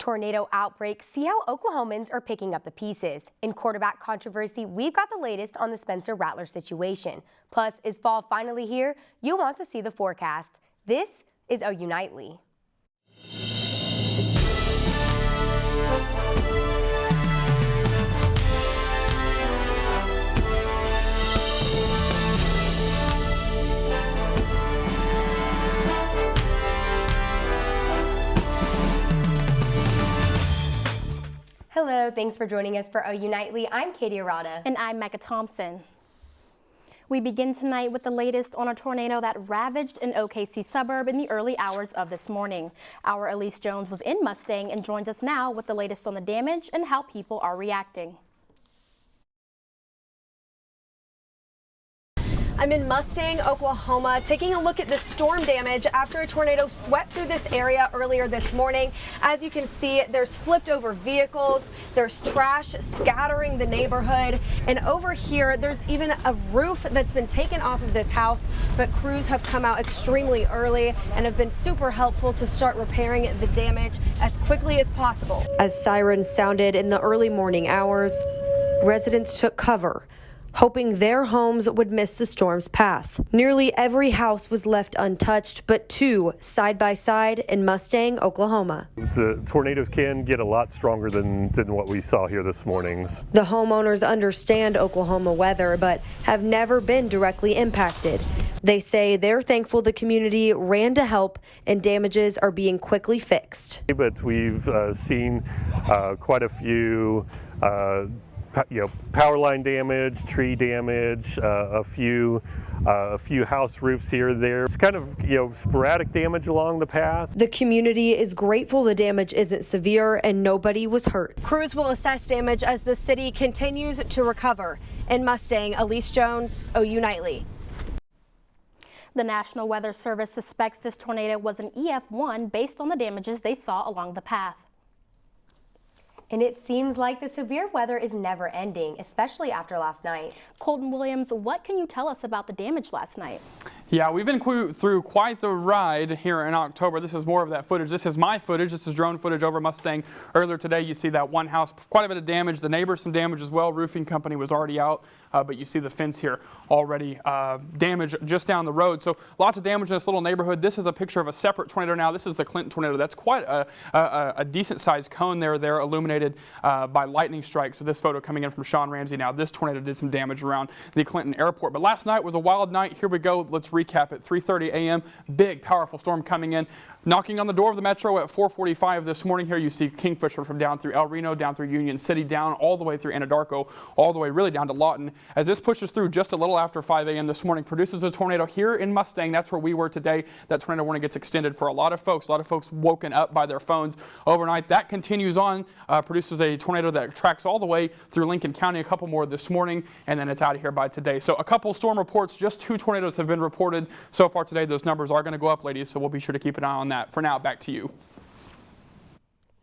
Tornado outbreak, see how Oklahomans are picking up the pieces. In quarterback controversy, we've got the latest on the Spencer Rattler situation. Plus, is fall finally here? You'll want to see the forecast. This is OU Nightly. Hello, thanks for joining us for OU Nightly. I'm Katie Arata. And I'm Mecca Thompson. We begin tonight with the latest on a tornado that ravaged an OKC suburb in the early hours of this morning. Our Alyse Jones was in Mustang and joins us now with the latest on the damage and how people are reacting. I'm in Mustang, Oklahoma, taking a look at the storm damage after a tornado swept through this area earlier this morning. As you can see, there's flipped over vehicles, there's trash scattering the neighborhood, and over here there's even a roof that's been taken off of this house, but crews have come out extremely early and have been super helpful to start repairing the damage as quickly as possible. As sirens sounded in the early morning hours, residents took cover, hoping their homes would miss the storm's path. Nearly every house was left untouched, but two side by side in Mustang, Oklahoma. The tornadoes can get a lot stronger than what we saw here this morning. The homeowners understand Oklahoma weather, but have never been directly impacted. They say they're thankful the community ran to help and damages are being quickly fixed. But we've seen quite a few power line damage, tree damage, a few house roofs here and there. It's kind of sporadic damage along the path. The community is grateful the damage isn't severe and nobody was hurt. Crews will assess damage as the city continues to recover. In Mustang, Alyse Jones, OU Nightly. The National Weather Service suspects this tornado was an EF1 based on the damages they saw along the path. And it seems like the severe weather is never ending, especially after last night. Colton Williams, what can you tell us about the damage last night? Yeah, we've been through quite the ride here in October. This is more of that footage. This is my footage. This is drone footage over Mustang. Earlier today, you see that one house, quite a bit of damage. The neighbors, some damage as well. Roofing company was already out, but you see the fence here already damaged just down the road. So lots of damage in this little neighborhood. This is a picture of a separate tornado now. This is the Clinton tornado. That's quite a decent-sized cone there illuminated by lightning strikes. So this photo coming in from Sean Ramsey now. This tornado did some damage around the Clinton airport. But last night was a wild night. Here we go. Let's recap at 3:30 a.m. Big, powerful storm coming in. Knocking on the door of the metro at 4:45 this morning. Here you see Kingfisher from down through El Reno, down through Union City, down all the way through Anadarko, all the way really down to Lawton. As this pushes through just a little after 5 a.m. this morning, produces a tornado here in Mustang. That's where we were today. That tornado warning gets extended for a lot of folks. A lot of folks woken up by their phones overnight. That continues on, produces a tornado that tracks all the way through Lincoln County. A couple more this morning, and then it's out of here by today. So a couple storm reports. Just 2 tornadoes have been reported so far today. Those numbers are going to go up, ladies, so we'll be sure to keep an eye on that. For now, back to you.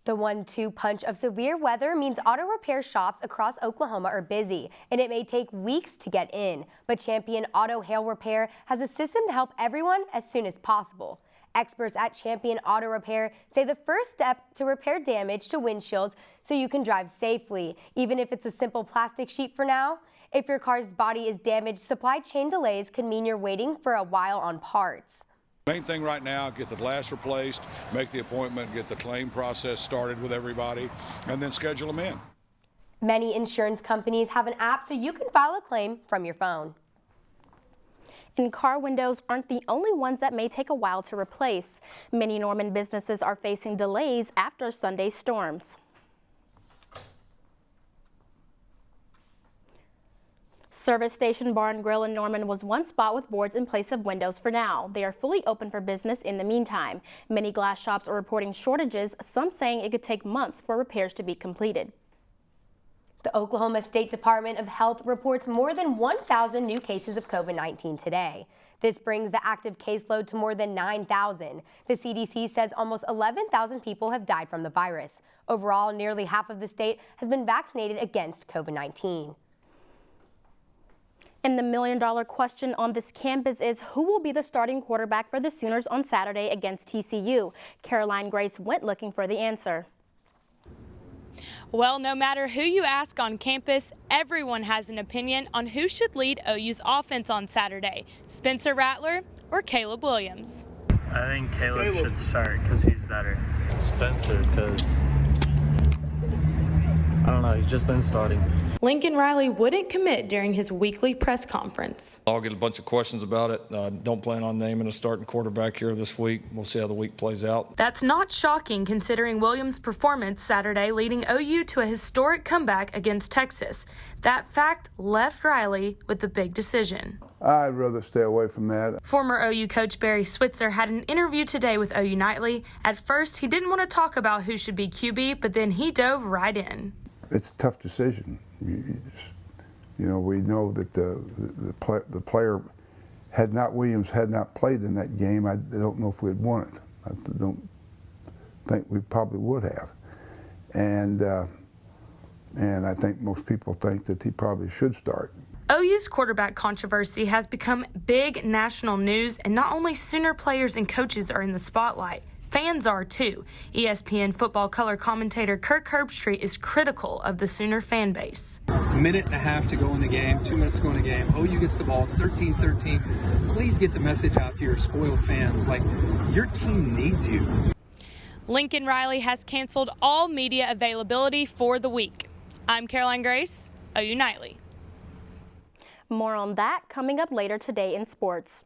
The 1-2 punch of severe weather means auto repair shops across Oklahoma are busy, and it may take weeks to get in. But Champion Auto Hail Repair has a system to help everyone as soon as possible. Experts at Champion Auto Repair say the first step to repair damage to windshields so you can drive safely, even if it's a simple plastic sheet for now. If your car's body is damaged, supply chain delays could mean you're waiting for a while on parts. Main thing right now, get the glass replaced, make the appointment, get the claim process started with everybody, and then schedule them in. Many insurance companies have an app so you can file a claim from your phone. And car windows aren't the only ones that may take a while to replace. Many Norman businesses are facing delays after Sunday's storms. Service Station Bar and Grill in Norman was once bought with boards in place of windows for now. They are fully open for business in the meantime. Many glass shops are reporting shortages, some saying it could take months for repairs to be completed. The Oklahoma State Department of Health reports more than 1,000 new cases of COVID-19 today. This brings the active caseload to more than 9,000. The CDC says almost 11,000 people have died from the virus. Overall, nearly half of the state has been vaccinated against COVID-19. And the million-dollar question on this campus is who will be the starting quarterback for the Sooners on Saturday against TCU? Caroline Grace went looking for the answer. Well, no matter who you ask on campus, everyone has an opinion on who should lead OU's offense on Saturday, Spencer Rattler or Caleb Williams. I think Caleb should start because he's better. Spencer, because I don't know, he's just been starting. Lincoln Riley wouldn't commit during his weekly press conference. I'll get a bunch of questions about it. Don't plan on naming a starting quarterback here this week. We'll see how the week plays out. That's not shocking considering Williams' performance Saturday, leading OU to a historic comeback against Texas. That fact left Riley with the big decision. I'd rather stay away from that. Former OU coach Barry Switzer had an interview today with OU Nightly. At first, he didn't want to talk about who should be QB, but then he dove right in. It's a tough decision. You know, we know that the player Williams had not played in that game, I don't know if we'd won it. I don't think we probably would have. And I think most people think that he probably should start. OU's quarterback controversy has become big national news, and not only Sooner players and coaches are in the spotlight. Fans are too. ESPN football color commentator Kirk Herbstreit is critical of the Sooner fan base. Minute and a half to go in the game, 2 minutes to go in the game. OU gets the ball, it's 13-13. Please get the message out to your spoiled fans. Like, your team needs you. Lincoln Riley has canceled all media availability for the week. I'm Caroline Grace, OU Nightly. More on that coming up later today in sports.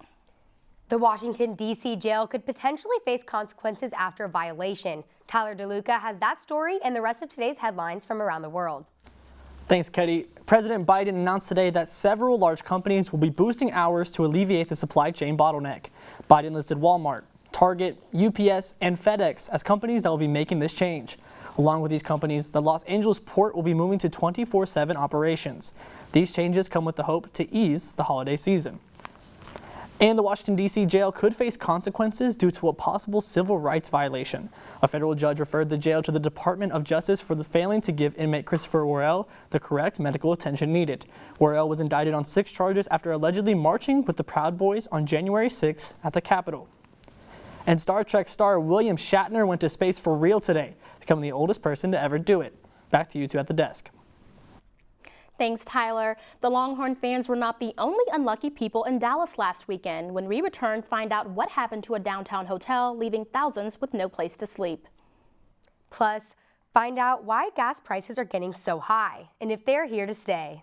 The Washington, D.C. jail could potentially face consequences after a violation. Tyler DeLuca has that story and the rest of today's headlines from around the world. Thanks, Ketty. President Biden announced today that several large companies will be boosting hours to alleviate the supply chain bottleneck. Biden listed Walmart, Target, UPS, and FedEx as companies that will be making this change. Along with these companies, the Los Angeles port will be moving to 24/7 operations. These changes come with the hope to ease the holiday season. And the Washington, D.C. jail could face consequences due to a possible civil rights violation. A federal judge referred the jail to the Department of Justice for the failing to give inmate Christopher Worrell the correct medical attention needed. Worrell was indicted on 6 charges after allegedly marching with the Proud Boys on January 6 at the Capitol. And Star Trek star William Shatner went to space for real today, becoming the oldest person to ever do it. Back to you two at the desk. Thanks, Tyler. The Longhorn fans were not the only unlucky people in Dallas last weekend. When we return, find out what happened to a downtown hotel, leaving thousands with no place to sleep. Plus, find out why gas prices are getting so high and if they're here to stay.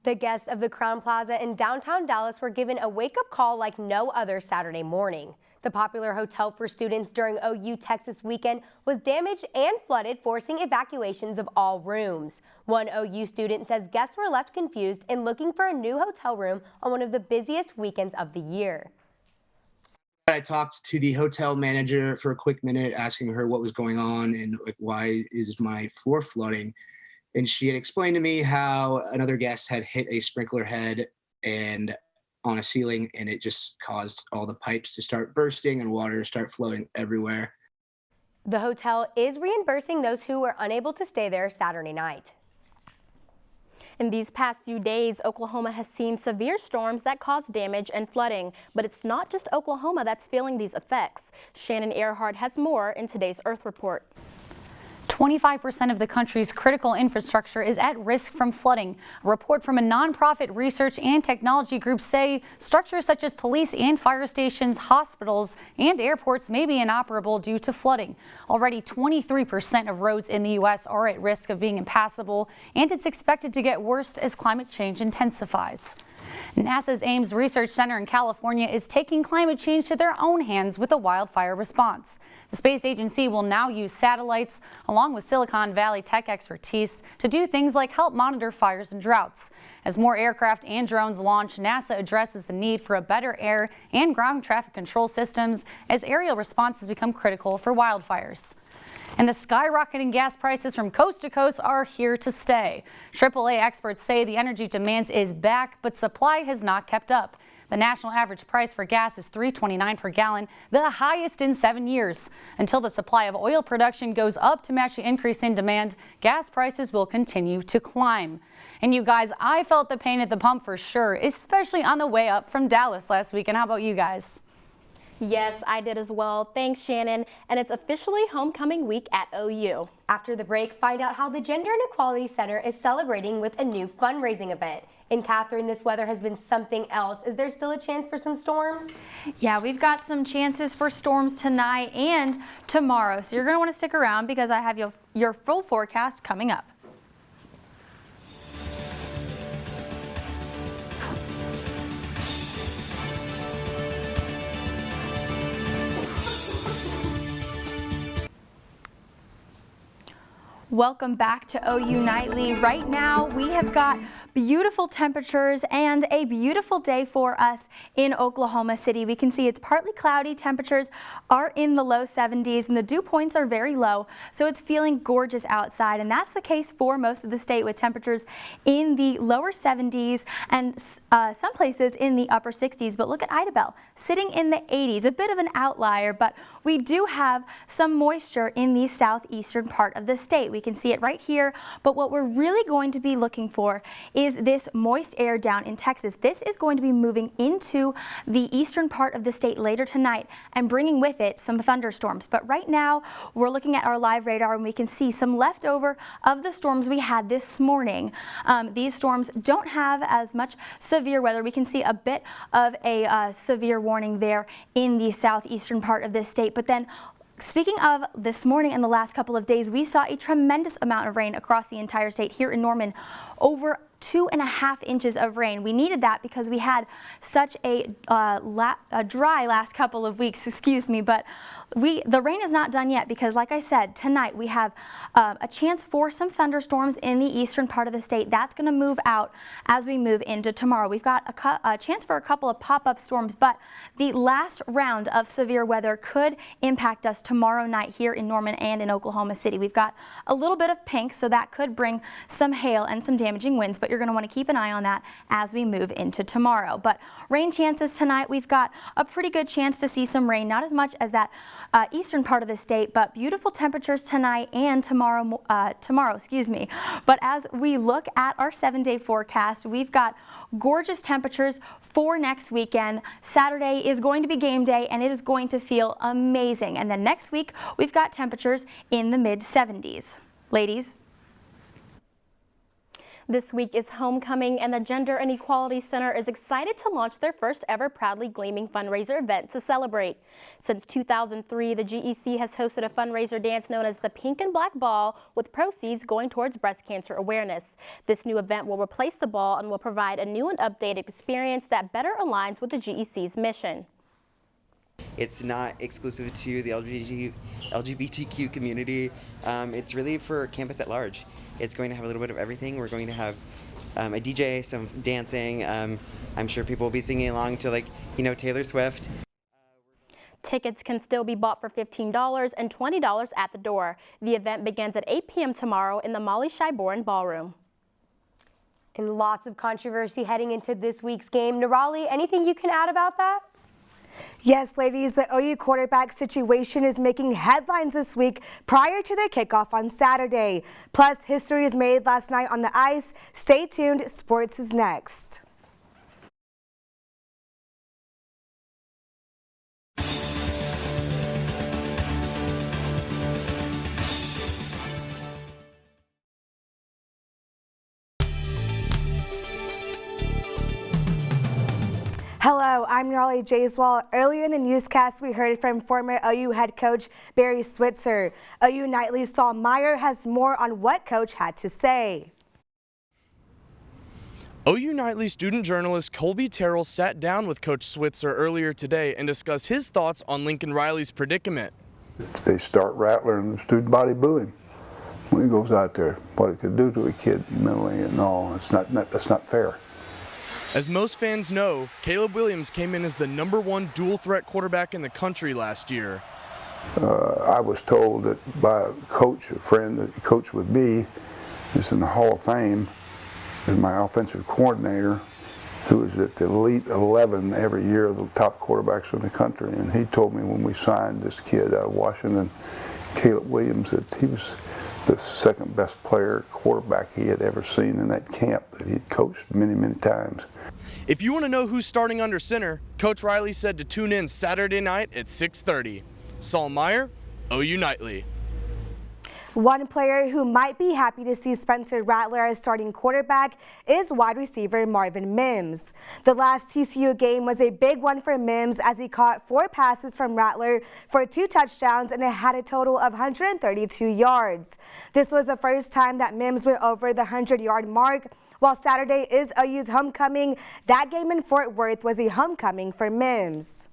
The guests of the Crowne Plaza in downtown Dallas were given a wake-up call like no other Saturday morning. The popular hotel for students during OU Texas weekend was damaged and flooded, forcing evacuations of all rooms. One OU student says guests were left confused and looking for a new hotel room on one of the busiest weekends of the year. I talked to the hotel manager for a quick minute, asking her what was going on and like, why is my floor flooding? And she had explained to me how another guest had hit a sprinkler head and on a ceiling, and it just caused all the pipes to start bursting and water to start flowing everywhere. The hotel is reimbursing those who were unable to stay there Saturday night. In these past few days, Oklahoma has seen severe storms that cause damage and flooding. But it's not just Oklahoma that's feeling these effects. Shannon Ehrhardt has more in today's Earth Report. 25% of the country's critical infrastructure is at risk from flooding. A report from a nonprofit research and technology group say structures such as police and fire stations, hospitals, and airports may be inoperable due to flooding. Already 23% of roads in the U.S. are at risk of being impassable, and it's expected to get worse as climate change intensifies. NASA's Ames Research Center in California is taking climate change to their own hands with a wildfire response. The space agency will now use satellites along with Silicon Valley tech expertise to do things like help monitor fires and droughts. As more aircraft and drones launch, NASA addresses the need for a better air and ground traffic control systems as aerial responses become critical for wildfires. And the skyrocketing gas prices from coast to coast are here to stay. AAA experts say the energy demand is back, but supply has not kept up. The national average price for gas is $3.29 per gallon, the highest in 7 years. Until the supply of oil production goes up to match the increase in demand, gas prices will continue to climb. And you guys, I felt the pain at the pump for sure, especially on the way up from Dallas last weekend. How about you guys? Yes, I did as well. Thanks, Shannon. And it's officially homecoming week at OU. After the break, find out how the Gender and Equality Center is celebrating with a new fundraising event. In Catherine, this weather has been something else. Is there still a chance for some storms? Yeah, we've got some chances for storms tonight and tomorrow. So you're going to want to stick around because I have your full forecast coming up. Welcome back to OU Nightly. Right now we have got beautiful temperatures and a beautiful day for us in Oklahoma City. We can see it's partly cloudy. Temperatures are in the low 70s and the dew points are very low, so it's feeling gorgeous outside, and that's the case for most of the state with temperatures in the lower 70s and some places in the upper 60s. But look at Idabel sitting in the 80s, a bit of an outlier, but we do have some moisture in the southeastern part of the state. We can see it right here, but what we're really going to be looking for is this moist air down in Texas. This is going to be moving into the eastern part of the state later tonight and bringing with it some thunderstorms. But right now we're looking at our live radar and we can see some leftover of the storms we had this morning. These storms don't have as much severe weather. We can see a bit of a severe warning there in the southeastern part of this state. But then speaking of this morning and the last couple of days, we saw a tremendous amount of rain across the entire state here in Norman, over 2.5 inches of rain. We needed that because we had such a dry last couple of weeks, but the rain is not done yet because, like I said, tonight we have a chance for some thunderstorms in the eastern part of the state. That's going to move out as we move into tomorrow. We've got a chance for a couple of pop-up storms, but the last round of severe weather could impact us tomorrow night here in Norman and in Oklahoma City. We've got a little bit of pink, so that could bring some hail and some damaging winds, but you're going to want to keep an eye on that as we move into tomorrow. But rain chances tonight, we've got a pretty good chance to see some rain, not as much as that eastern part of the state, but beautiful temperatures tonight and tomorrow, But as we look at our 7-day forecast, we've got gorgeous temperatures for next weekend. Saturday is going to be game day and it is going to feel amazing. And then next week, we've got temperatures in the mid 70s. Ladies. This week is homecoming and the Gender and Equality Center is excited to launch their first ever Proudly Gleaming fundraiser event to celebrate. Since 2003, the GEC has hosted a fundraiser dance known as the Pink and Black Ball, with proceeds going towards breast cancer awareness. This new event will replace the ball and will provide a new and updated experience that better aligns with the GEC's mission. It's not exclusive to the LGBTQ community. It's really for campus at large. It's going to have a little bit of everything. We're going to have a DJ, some dancing. I'm sure people will be singing along to Taylor Swift. Tickets can still be bought for $15 and $20 at the door. The event begins at 8 p.m. tomorrow in the Molly Shybourne Ballroom. And lots of controversy heading into this week's game. Nirali, anything you can add about that? Yes, ladies, the OU quarterback situation is making headlines this week prior to their kickoff on Saturday. Plus, history is made last night on the ice. Stay tuned. Sports is next. Hello, I'm Nirali Jayswal. Earlier in the newscast, we heard from former OU head coach Barry Switzer. OU Nightly's Saul Meyer has more on what coach had to say. OU Nightly student journalist Colby Terrell sat down with Coach Switzer earlier today and discussed his thoughts on Lincoln Riley's predicament. They start rattling the student body booing when he goes out there. What it could do to a kid mentally and all, that's not fair. As most fans know, Caleb Williams came in as the #1 dual threat quarterback in the country last year. I was told that by a coach, a friend that coached with me, is in the Hall of Fame, is my offensive coordinator, who is at the elite 11 every year of the top quarterbacks in the country. And he told me when we signed this kid out of Washington, Caleb Williams, that he was the second best quarterback he had ever seen in that camp that he'd coached many, many times. If you want to know who's starting under center, Coach Riley said to tune in Saturday night at 6:30. Saul Meyer, OU Nightly. One player who might be happy to see Spencer Rattler as starting quarterback is wide receiver Marvin Mims. The last TCU game was a big one for Mims as he caught 4 passes from Rattler for 2 touchdowns and it had a total of 132 yards. This was the first time that Mims went over the 100-yard mark. While Saturday is OU's homecoming, that game in Fort Worth was a homecoming for Mims.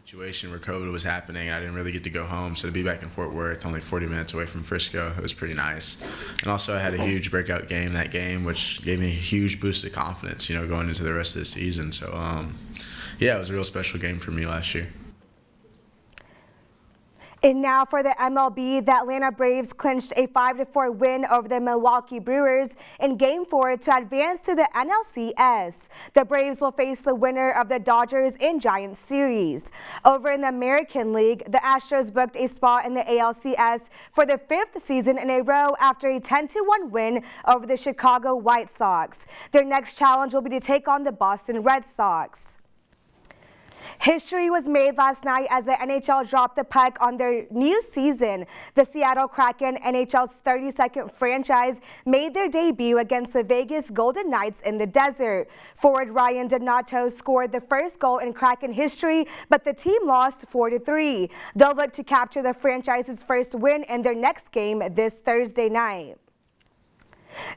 Situation where COVID was happening, I didn't really get to go home, so to be back in Fort Worth, only 40 minutes away from Frisco, it was pretty nice. And also I had a huge breakout game that game, which gave me a huge boost of confidence, you know, going into the rest of the season. So yeah, it was a real special game for me last year. And now for the MLB, the Atlanta Braves clinched a 5-4 win over the Milwaukee Brewers in Game 4 to advance to the NLCS. The Braves will face the winner of the Dodgers and Giants series. Over in the American League, the Astros booked a spot in the ALCS for the 5th season in a row after a 10-1 win over the Chicago White Sox. Their next challenge will be to take on the Boston Red Sox. History was made last night as the NHL dropped the puck on their new season. The Seattle Kraken, NHL's 32nd franchise, made their debut against the Vegas Golden Knights in the desert. Forward Ryan Donato scored the first goal in Kraken history, but the team lost 4-3. They'll look to capture the franchise's first win in their next game this Thursday night.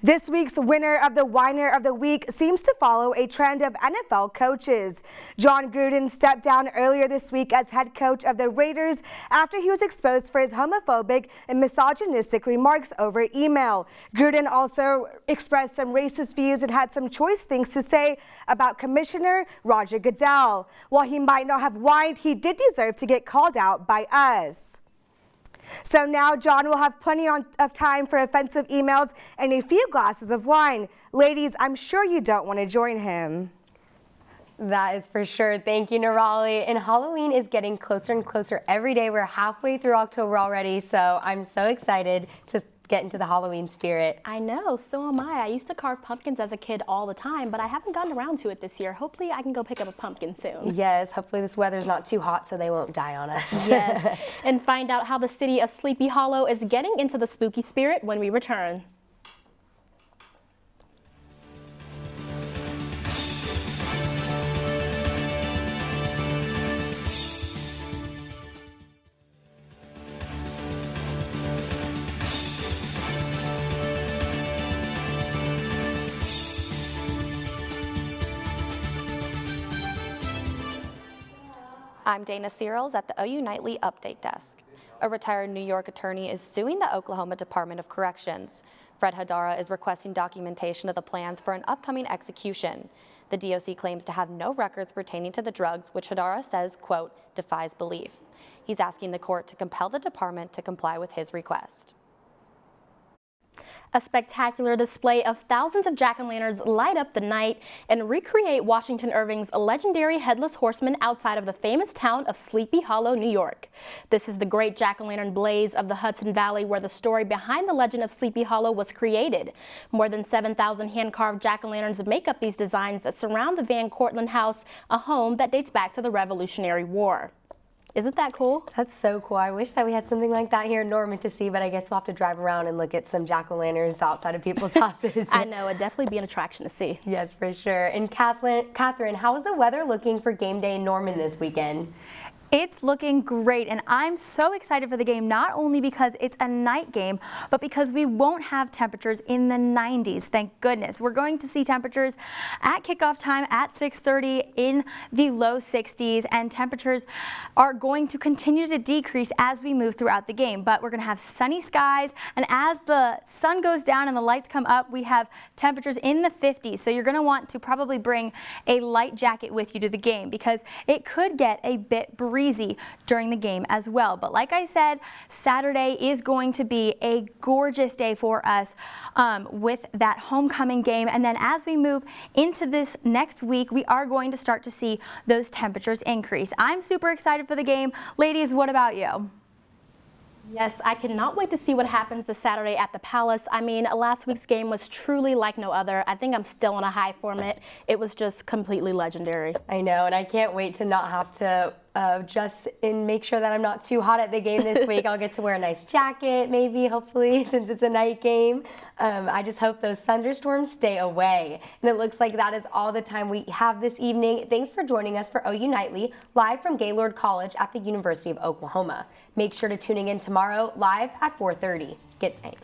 This week's winner of the Whiner of the Week seems to follow a trend of NFL coaches. John Gruden stepped down earlier this week as head coach of the Raiders after he was exposed for his homophobic and misogynistic remarks over email. Gruden also expressed some racist views and had some choice things to say about Commissioner Roger Goodell. While he might not have whined, he did deserve to get called out by us. So now John will have plenty of time for offensive emails and a few glasses of wine. Ladies, I'm sure you don't want to join him. That is for sure. Thank you, Nirali. And Halloween is getting closer and closer every day. We're halfway through October already, so I'm so excited to get into the Halloween spirit. I know, so am I. I used to carve pumpkins as a kid all the time, but I haven't gotten around to it this year. Hopefully I can go pick up a pumpkin soon. Yes, hopefully this weather's not too hot so they won't die on us. Yes, and find out how the city of Sleepy Hollow is getting into the spooky spirit when we return. I'm Dana Searles at the OU Nightly Update Desk. A retired New York attorney is suing the Oklahoma Department of Corrections. Fred Hadara is requesting documentation of the plans for an upcoming execution. The DOC claims to have no records pertaining to the drugs, which Hadara says, quote, defies belief. He's asking the court to compel the department to comply with his request. A spectacular display of thousands of jack-o'-lanterns light up the night and recreate Washington Irving's legendary Headless Horseman outside of the famous town of Sleepy Hollow, New York. This is the great jack-o'-lantern blaze of the Hudson Valley where the story behind the legend of Sleepy Hollow was created. More than 7,000 hand-carved jack-o'-lanterns make up these designs that surround the Van Cortlandt House, a home that dates back to the Revolutionary War. Isn't that cool? That's so cool. I wish that we had something like that here in Norman to see, but I guess we'll have to drive around and look at some jack-o'-lanterns outside of people's houses. I know, it'd definitely be an attraction to see. Yes, for sure. And Catherine, how is the weather looking for game day in Norman this weekend? It's looking great, and I'm so excited for the game, not only because it's a night game, but because we won't have temperatures in the 90s, thank goodness. We're going to see temperatures at kickoff time at 6:30 in the low 60s, and temperatures are going to continue to decrease as we move throughout the game, but we're going to have sunny skies, and as the sun goes down and the lights come up, we have temperatures in the 50s, so you're going to want to probably bring a light jacket with you to the game because it could get a bit breezy breezy during the game as well. But like I said, Saturday is going to be a gorgeous day for us with that homecoming game. And then as we move into this next week, we are going to start to see those temperatures increase. I'm super excited for the game. Ladies, what about you? Yes, I cannot wait to see what happens this Saturday at the Palace. I mean, last week's game was truly like no other. I think I'm still on a high from it. It was just completely legendary. I know, and I can't wait to not have to make sure that I'm not too hot at the game this week. I'll get to wear a nice jacket, maybe, hopefully, since it's a night game. I just hope those thunderstorms stay away. And it looks like that is all the time we have this evening. Thanks for joining us for OU Nightly, live from Gaylord College at the University of Oklahoma. Make sure to tune in tomorrow live at 4:30. Good night.